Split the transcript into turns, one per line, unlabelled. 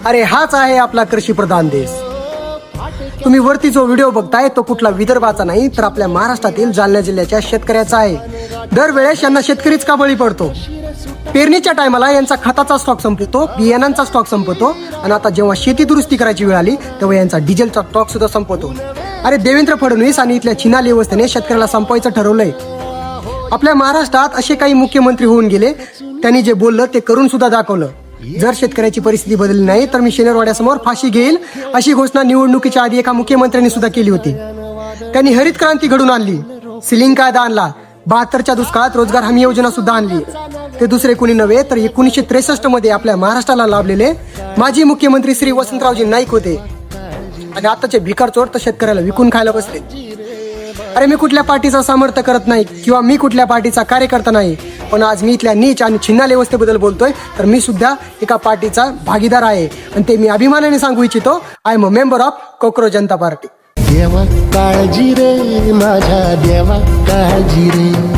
अरे हाच आहे आपला कृषी प्रधान देश. तुम्ही वरती जो व्हिडिओ बघताय तो कुठला विदर्भाचा नाही तर आपल्या महाराष्ट्रातील जालना जिल्ह्याच्या शेतकऱ्याचा आहे. दरवेळेस यांना शेतकरीच का बळी पडतो. पेरणीच्या टायमाला यांचा खताचा स्टॉक संपतो, बियाणांचा स्टॉक संपतो आणि आता जेव्हा शेती दुरुस्ती करायची वेळ आली तेव्हा यांचा डिझेलचा स्टॉक सुद्धा संपतो. अरे देवेंद्र फडणवीस आणि इथल्या छिनाली व्यवस्थेने शेतकऱ्याला संपवायचं ठरवलंय. आपल्या महाराष्ट्रात असे काही मुख्यमंत्री होऊन गेले, त्यांनी जे बोललं ते करून सुद्धा दाखवलं. जर शेतकऱ्याची परिस्थिती बदलली नाही तर मी शनिवारवाड्यासमोर फाशी घेईल अशी घोषणा निवडणुकीच्या आधी एका मुख्यमंत्र्यांनी सुद्धा केली होती. त्यांनी हरित क्रांती घडून आणली, सिलिंग कायदा आणला, 72च्या दुष्काळात रोजगार हमी योजना सुद्धा आणली. ते दुसरे कुणी नव्हे तर 1963 मध्ये आपल्या महाराष्ट्राला लाभलेले माजी मुख्यमंत्री श्री वसंतरावजी नाईक होते. आणि आताचे भिकार चोर तर शेतकऱ्याला विकून खायला बसले. अरे मी कुठल्या पार्टीचा समर्थन करत नाही किंवा मी कुठल्या पार्टीचा कार्यकर्ता नाही, पण आज मी इथल्या नीच आणि छिन्नाली व्यवस्थेबद्दल बोलतोय तर मी सुद्धा एका पार्टीचा भागीदार आहे आणि ते मी अभिमानाने सांगू इच्छितो. I am a member of कोकरो जनता पार्टी.
देवा काळजी रे माझ्या देवा काळजी रे.